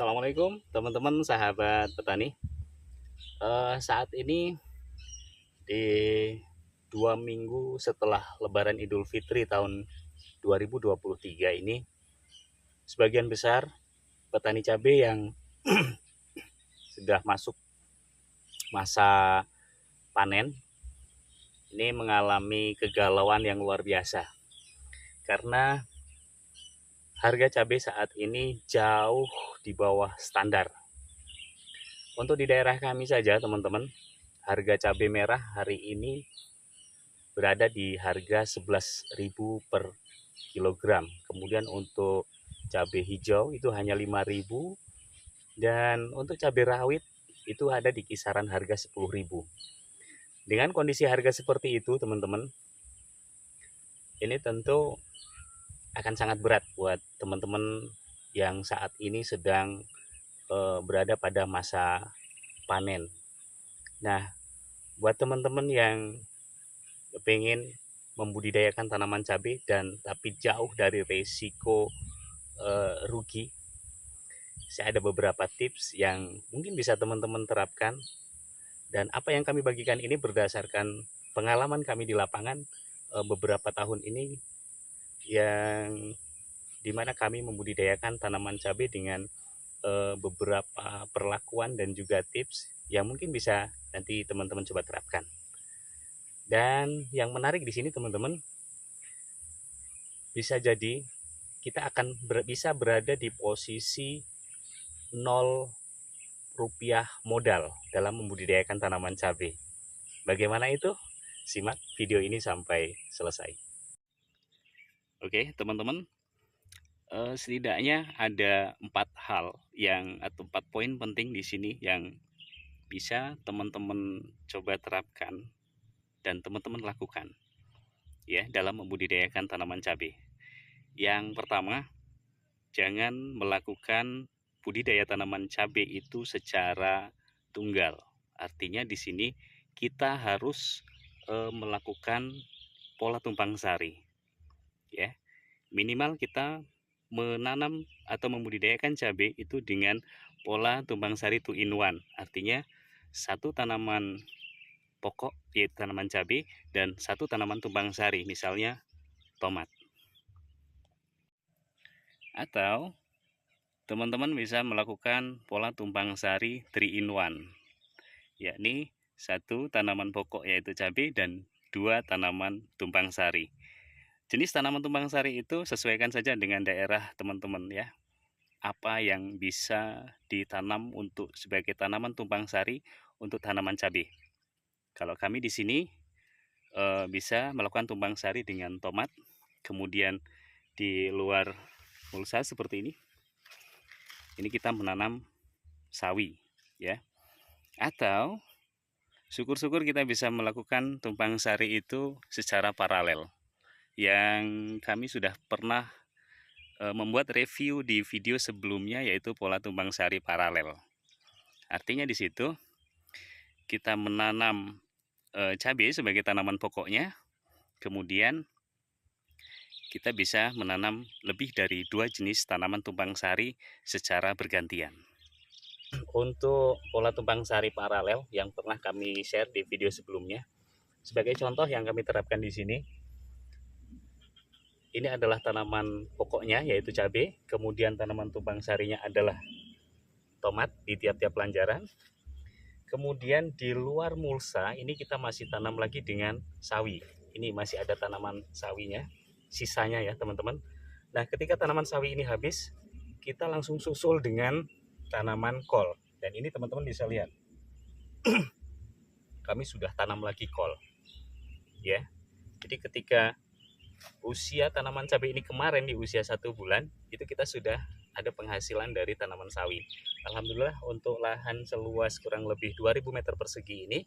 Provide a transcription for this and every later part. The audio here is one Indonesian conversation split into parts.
Assalamualaikum teman-teman sahabat petani. Saat ini di 2 minggu setelah Lebaran Idul Fitri tahun 2023 ini, sebagian besar petani cabai yang sudah masuk masa panen ini mengalami kegalauan yang luar biasa karena harga cabai saat ini jauh di bawah standar. Untuk di daerah kami saja teman-teman, harga cabai merah hari ini berada di harga 11.000 per kilogram. Kemudian untuk cabai hijau itu hanya 5.000, dan untuk cabai rawit itu ada di kisaran harga 10.000. Dengan kondisi harga seperti itu teman-teman, ini tentu akan sangat berat buat teman-teman yang saat ini sedang berada pada masa panen. Nah, buat teman-teman yang pengen membudidayakan tanaman cabai dan tapi jauh dari resiko rugi, saya ada beberapa tips yang mungkin bisa teman-teman terapkan, dan apa yang kami bagikan ini berdasarkan pengalaman kami di lapangan beberapa tahun ini, yang dimana kami membudidayakan tanaman cabai dengan beberapa perlakuan dan juga tips yang mungkin bisa nanti teman-teman coba terapkan. Dan yang menarik di sini teman-teman, bisa jadi kita akan bisa berada di posisi 0 rupiah modal dalam membudidayakan tanaman cabai. Bagaimana itu? Simak video ini sampai selesai. Oke teman-teman, setidaknya ada 4 hal atau 4 poin penting di sini yang bisa teman-teman coba terapkan dan teman-teman lakukan ya dalam membudidayakan tanaman cabai. Yang pertama, jangan melakukan budidaya tanaman cabai itu secara tunggal. Artinya di sini kita harus melakukan pola tumpang sari ya. Minimal kita menanam atau membudidayakan cabai itu dengan pola tumpang sari 2 in 1. Artinya satu tanaman pokok yaitu tanaman cabai dan satu tanaman tumpang sari, misalnya tomat. Atau teman-teman bisa melakukan pola tumpang sari 3 in 1, yakni satu tanaman pokok yaitu cabai dan 2 tanaman tumpang sari. Jenis tanaman tumpang sari itu sesuaikan saja dengan daerah teman-teman ya. Apa yang bisa ditanam untuk sebagai tanaman tumpang sari untuk tanaman cabai. Kalau kami di sini bisa melakukan tumpang sari dengan tomat, kemudian di luar mulsa seperti ini kita menanam sawi ya. Atau syukur-syukur kita bisa melakukan tumpang sari itu secara paralel, yang kami sudah pernah membuat review di video sebelumnya, yaitu pola tumpang sari paralel. Artinya di situ kita menanam cabai sebagai tanaman pokoknya, kemudian kita bisa menanam lebih dari 2 jenis tanaman tumpang sari secara bergantian. Untuk pola tumpang sari paralel yang pernah kami share di video sebelumnya, sebagai contoh yang kami terapkan di sini, ini adalah tanaman pokoknya yaitu cabai, kemudian tanaman tumpang sarinya adalah tomat di tiap-tiap lanjaran. Kemudian di luar mulsa ini kita masih tanam lagi dengan sawi. Ini masih ada tanaman sawinya, sisanya ya teman-teman. Nah, ketika tanaman sawi ini habis, kita langsung susul dengan tanaman kol. Dan ini teman-teman bisa lihat, kami sudah tanam lagi kol. Ya. Jadi ketika usia tanaman cabai ini kemarin di usia 1 bulan, itu kita sudah ada penghasilan dari tanaman sawi. Alhamdulillah untuk lahan seluas kurang lebih 2000 meter persegi ini,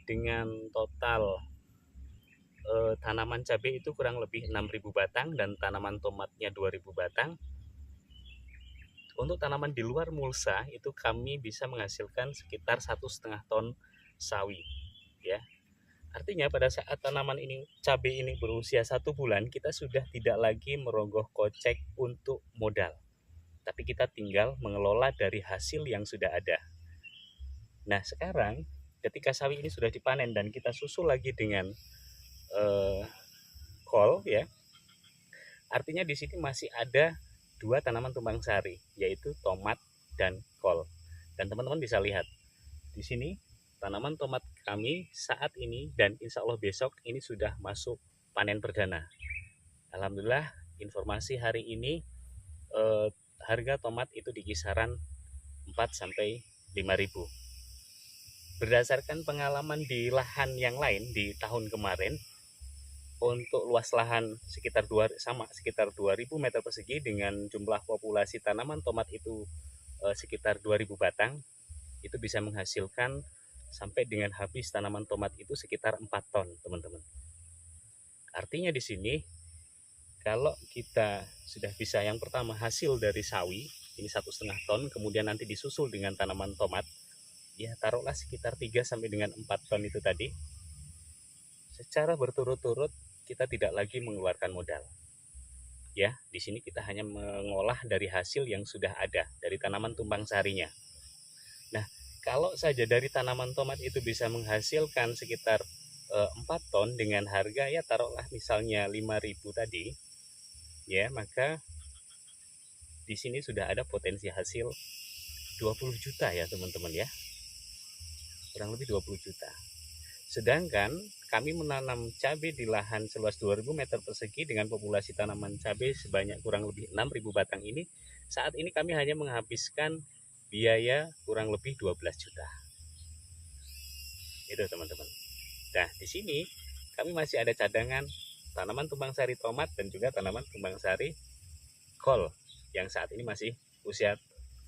dengan total tanaman cabai itu kurang lebih 6000 batang dan tanaman tomatnya 2000 batang. Untuk tanaman di luar mulsa itu kami bisa menghasilkan sekitar 1,5 ton sawi ya. Artinya pada saat tanaman ini, cabai ini berusia 1 bulan, kita sudah tidak lagi merogoh kocek untuk modal. tapi kita tinggal mengelola dari hasil yang sudah ada. Nah sekarang ketika sawi ini sudah dipanen dan kita susul lagi dengan kol ya, artinya di sini masih ada dua tanaman tumpang sari, yaitu tomat dan kol. Dan teman-teman bisa lihat di sini tanaman tomat kami saat ini dan insya Allah besok ini sudah masuk panen perdana. Alhamdulillah informasi hari ini harga tomat itu di kisaran 4 sampai 5.000. Berdasarkan pengalaman di lahan yang lain di tahun kemarin, untuk luas lahan sekitar sekitar 2.000 meter persegi dengan jumlah populasi tanaman tomat itu sekitar 2.000 batang, itu bisa menghasilkan sampai dengan habis tanaman tomat itu sekitar 4 ton, teman-teman. Artinya di sini kalau kita sudah bisa yang pertama hasil dari sawi ini 1,5 ton, kemudian nanti disusul dengan tanaman tomat, ya taruhlah sekitar 3 sampai dengan 4 ton itu tadi. Secara berturut-turut kita tidak lagi mengeluarkan modal. Ya, di sini kita hanya mengolah dari hasil yang sudah ada dari tanaman tumpang sarinya. Nah, kalau saja dari tanaman tomat itu bisa menghasilkan sekitar 4 ton dengan harga ya taruhlah misalnya 5.000 tadi, ya maka di sini sudah ada potensi hasil 20 juta ya teman-teman ya. Kurang lebih 20 juta. Sedangkan kami menanam cabai di lahan seluas 2.000 meter persegi dengan populasi tanaman cabai sebanyak kurang lebih 6.000 batang ini. Saat ini kami hanya menghabiskan biaya kurang lebih 12 juta. Itu teman-teman. Nah, di sini kami masih ada cadangan tanaman tumpang sari tomat dan juga tanaman tumpang sari kol yang saat ini masih usia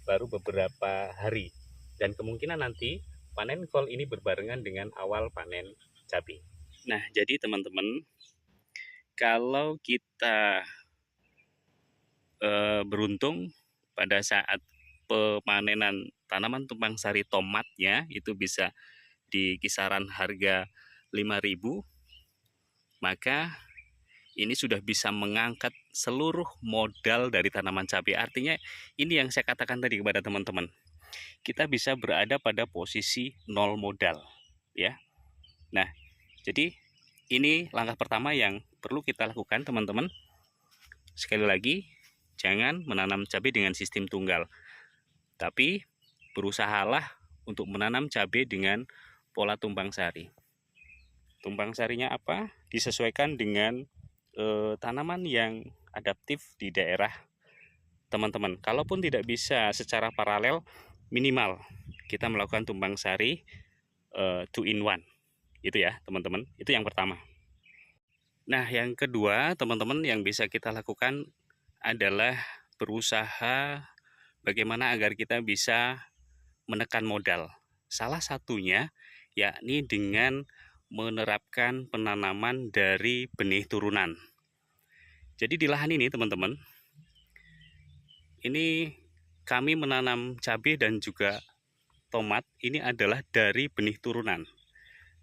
baru beberapa hari. Dan kemungkinan nanti panen kol ini berbarengan dengan awal panen cabai. Nah, jadi teman-teman, kalau kita beruntung pada saat pemanenan tanaman tumpang sari tomatnya itu bisa di kisaran harga 5.000, maka ini sudah bisa mengangkat seluruh modal dari tanaman cabai. Artinya ini yang saya katakan tadi kepada teman-teman. Kita bisa berada pada posisi nol modal, ya. Nah, jadi ini langkah pertama yang perlu kita lakukan, teman-teman. Sekali lagi, jangan menanam cabai dengan sistem tunggal, tapi berusahalah untuk menanam cabai dengan pola tumpang sari. Tumpang sarinya apa? Disesuaikan dengan tanaman yang adaptif di daerah teman-teman. Kalaupun tidak bisa secara paralel, minimal kita melakukan tumpang sari 2-in-1. Itu ya teman-teman, itu yang pertama. Nah yang kedua teman-teman yang bisa kita lakukan adalah berusaha bagaimana agar kita bisa menekan modal. Salah satunya yakni dengan menerapkan penanaman dari benih turunan. Jadi di lahan ini teman-teman, ini kami menanam cabai dan juga tomat ini adalah dari benih turunan.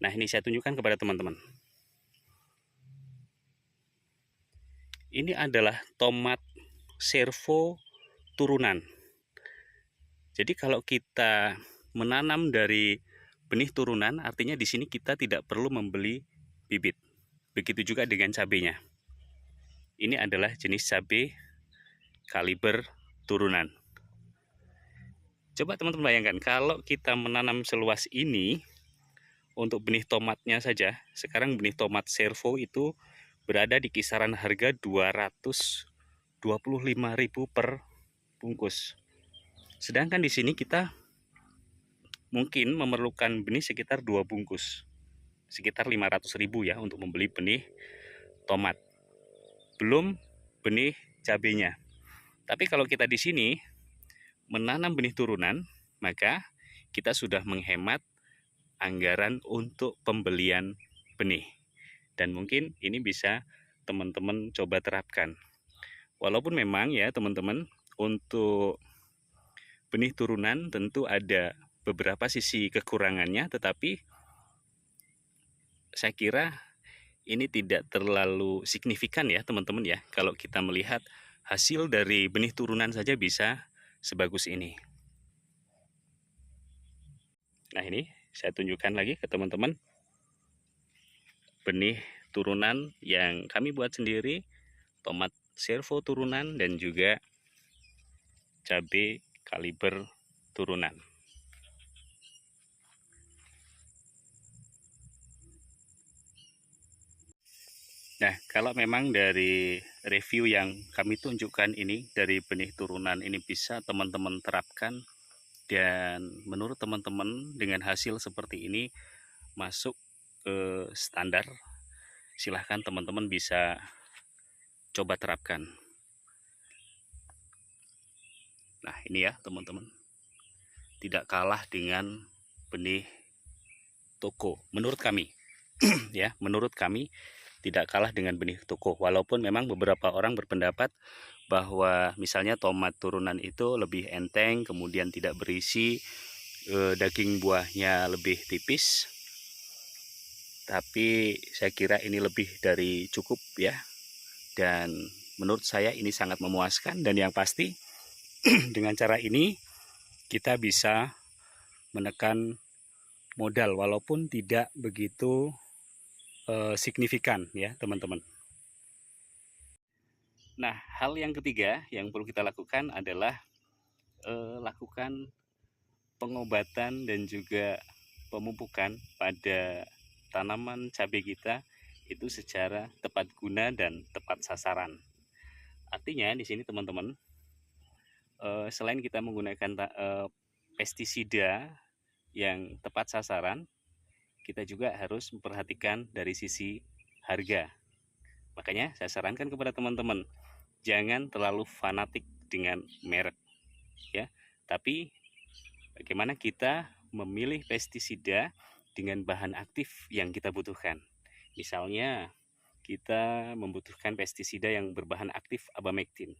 Nah ini saya tunjukkan kepada teman-teman. Ini adalah tomat servo turunan. Jadi kalau kita menanam dari benih turunan, artinya di sini kita tidak perlu membeli bibit. Begitu juga dengan cabenya. Ini adalah jenis cabai kaliber turunan. Coba teman-teman bayangkan, kalau kita menanam seluas ini untuk benih tomatnya saja, sekarang benih tomat servo itu berada di kisaran harga 225.000 per bungkus. Sedangkan di sini kita mungkin memerlukan benih sekitar 2 bungkus. Sekitar 500.000 ya untuk membeli benih tomat. Belum benih cabenya. Tapi kalau kita di sini menanam benih turunan, maka kita sudah menghemat anggaran untuk pembelian benih. Dan mungkin ini bisa teman-teman coba terapkan. Walaupun memang ya teman-teman, untuk benih turunan tentu ada beberapa sisi kekurangannya, tetapi saya kira ini tidak terlalu signifikan ya teman-teman ya, kalau kita melihat hasil dari benih turunan saja bisa sebagus ini. Nah, ini saya tunjukkan lagi ke teman-teman benih turunan yang kami buat sendiri, tomat servo turunan dan juga cabai kaliber turunan. Nah, kalau memang dari review yang kami tunjukkan ini, dari benih turunan ini bisa teman-teman terapkan, dan menurut teman-teman dengan hasil seperti ini masuk ke standar, silahkan teman-teman bisa coba terapkan. Nah, ini ya teman-teman, tidak kalah dengan benih toko menurut kami. Ya, menurut kami tidak kalah dengan benih toko, walaupun memang beberapa orang berpendapat bahwa misalnya tomat turunan itu lebih enteng, kemudian tidak berisi, daging buahnya lebih tipis. Tapi saya kira ini lebih dari cukup ya, dan menurut saya ini sangat memuaskan. Dan yang pasti dengan cara ini kita bisa menekan modal walaupun tidak begitu signifikan ya teman-teman. Nah, hal yang ketiga yang perlu kita lakukan adalah lakukan pengobatan dan juga pemupukan pada tanaman cabai kita itu secara tepat guna dan tepat sasaran. Artinya di sini teman-teman, selain kita menggunakan pestisida yang tepat sasaran, kita juga harus memperhatikan dari sisi harga. Makanya saya sarankan kepada teman-teman, jangan terlalu fanatik dengan merek ya, tapi bagaimana kita memilih pestisida dengan bahan aktif yang kita butuhkan. Misalnya kita membutuhkan pestisida yang berbahan aktif abamectin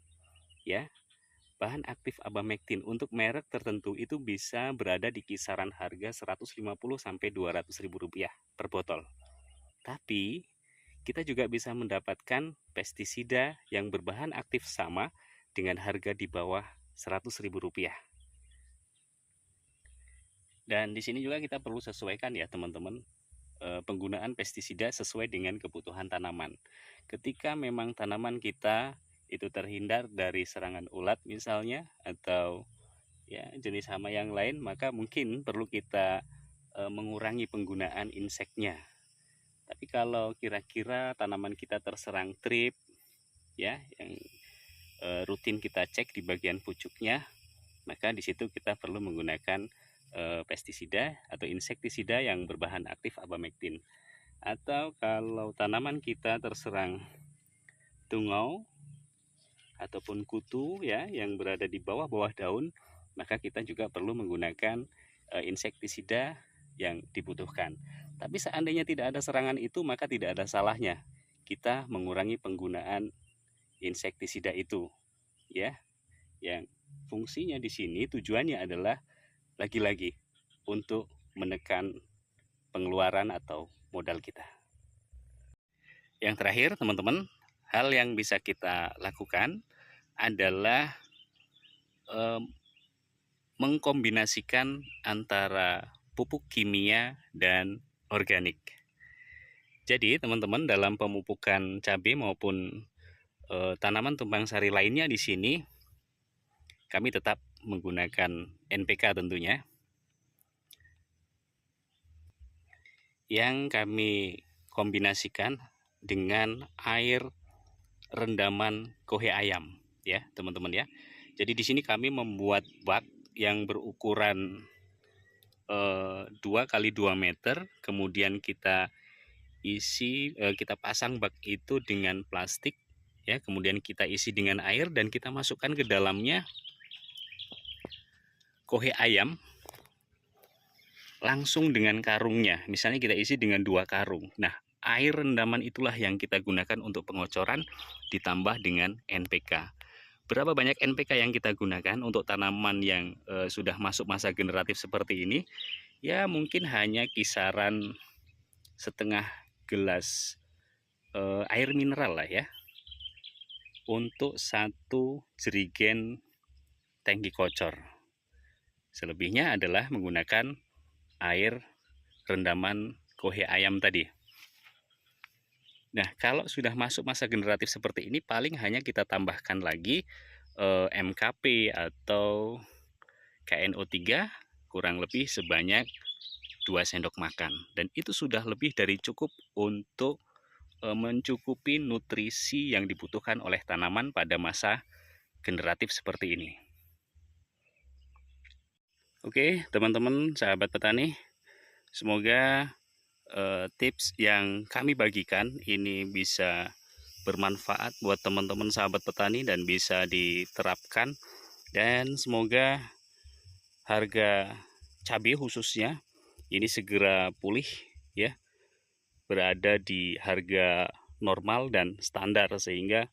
ya. Bahan aktif abamectin untuk merek tertentu itu bisa berada di kisaran harga 150 sampai 200 ribu rupiah per botol. Tapi kita juga bisa mendapatkan pestisida yang berbahan aktif sama dengan harga di bawah 100 ribu rupiah. Dan di sini juga kita perlu sesuaikan ya teman-teman, penggunaan pestisida sesuai dengan kebutuhan tanaman. Ketika memang tanaman kita itu terhindar dari serangan ulat misalnya, atau ya jenis hama yang lain, maka mungkin perlu kita mengurangi penggunaan inseknya. Tapi kalau kira-kira tanaman kita terserang trip ya, yang rutin kita cek di bagian pucuknya, maka di situ kita perlu menggunakan pestisida atau insektisida yang berbahan aktif abamectin. Atau kalau tanaman kita terserang tungau ataupun kutu ya yang berada di bawah-bawah daun, maka kita juga perlu menggunakan insektisida yang dibutuhkan. Tapi seandainya tidak ada serangan itu, maka tidak ada salahnya kita mengurangi penggunaan insektisida itu ya. Yang fungsinya di sini tujuannya adalah lagi-lagi untuk menekan pengeluaran atau modal kita. Yang terakhir teman-teman, hal yang bisa kita lakukan adalah mengkombinasikan antara pupuk kimia dan organik. Jadi teman-teman, dalam pemupukan cabai maupun tanaman tumpang sari lainnya di sini kami tetap menggunakan NPK tentunya, yang kami kombinasikan dengan air rendaman kohe ayam ya teman-teman ya. Jadi di sini kami membuat bak yang berukuran 2 kali 2 meter, kemudian kita isi, kita pasang bak itu dengan plastik ya, kemudian kita isi dengan air dan kita masukkan ke dalamnya kohe ayam langsung dengan karungnya. Misalnya kita isi dengan 2 karung. Nah, air rendaman itulah yang kita gunakan untuk pengocoran ditambah dengan NPK. Berapa banyak NPK yang kita gunakan untuk tanaman yang sudah masuk masa generatif seperti ini? Ya mungkin hanya kisaran setengah gelas air mineral lah ya. untuk 1 jerigen tangki kocor. Selebihnya adalah menggunakan air rendaman kohe ayam tadi. Nah, kalau sudah masuk masa generatif seperti ini, paling hanya kita tambahkan lagi MKP atau KNO3 kurang lebih sebanyak 2 sendok makan. Dan itu sudah lebih dari cukup untuk mencukupi nutrisi yang dibutuhkan oleh tanaman pada masa generatif seperti ini. Oke, teman-teman, sahabat petani, semoga tips yang kami bagikan ini bisa bermanfaat buat teman-teman sahabat petani dan bisa diterapkan, dan semoga harga cabai khususnya ini segera pulih ya, berada di harga normal dan standar, sehingga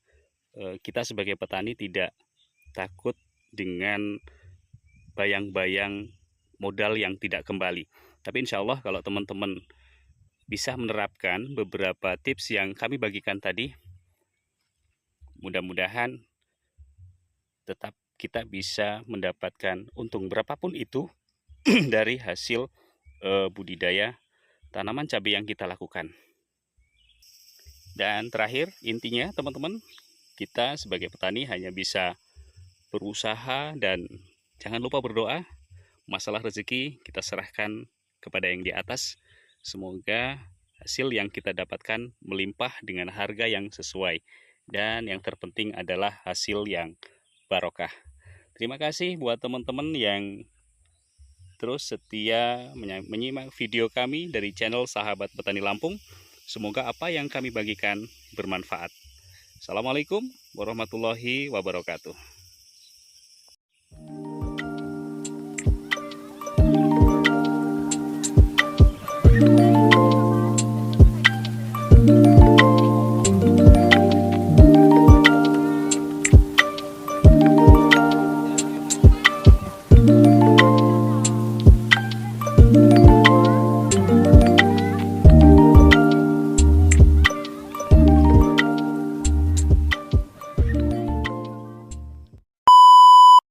kita sebagai petani tidak takut dengan bayang-bayang modal yang tidak kembali. Tapi insya Allah kalau teman-teman bisa menerapkan beberapa tips yang kami bagikan tadi, mudah-mudahan tetap kita bisa mendapatkan untung berapapun itu dari hasil budidaya tanaman cabai yang kita lakukan. Dan terakhir, intinya teman-teman, kita sebagai petani hanya bisa berusaha dan jangan lupa berdoa. Masalah rezeki kita serahkan kepada yang di atas. Semoga hasil yang kita dapatkan melimpah dengan harga yang sesuai. Dan yang terpenting adalah hasil yang barokah. Terima kasih buat teman-teman yang terus setia menyimak video kami dari channel Sahabat Petani Lampung. Semoga apa yang kami bagikan bermanfaat. Assalamualaikum warahmatullahi wabarakatuh.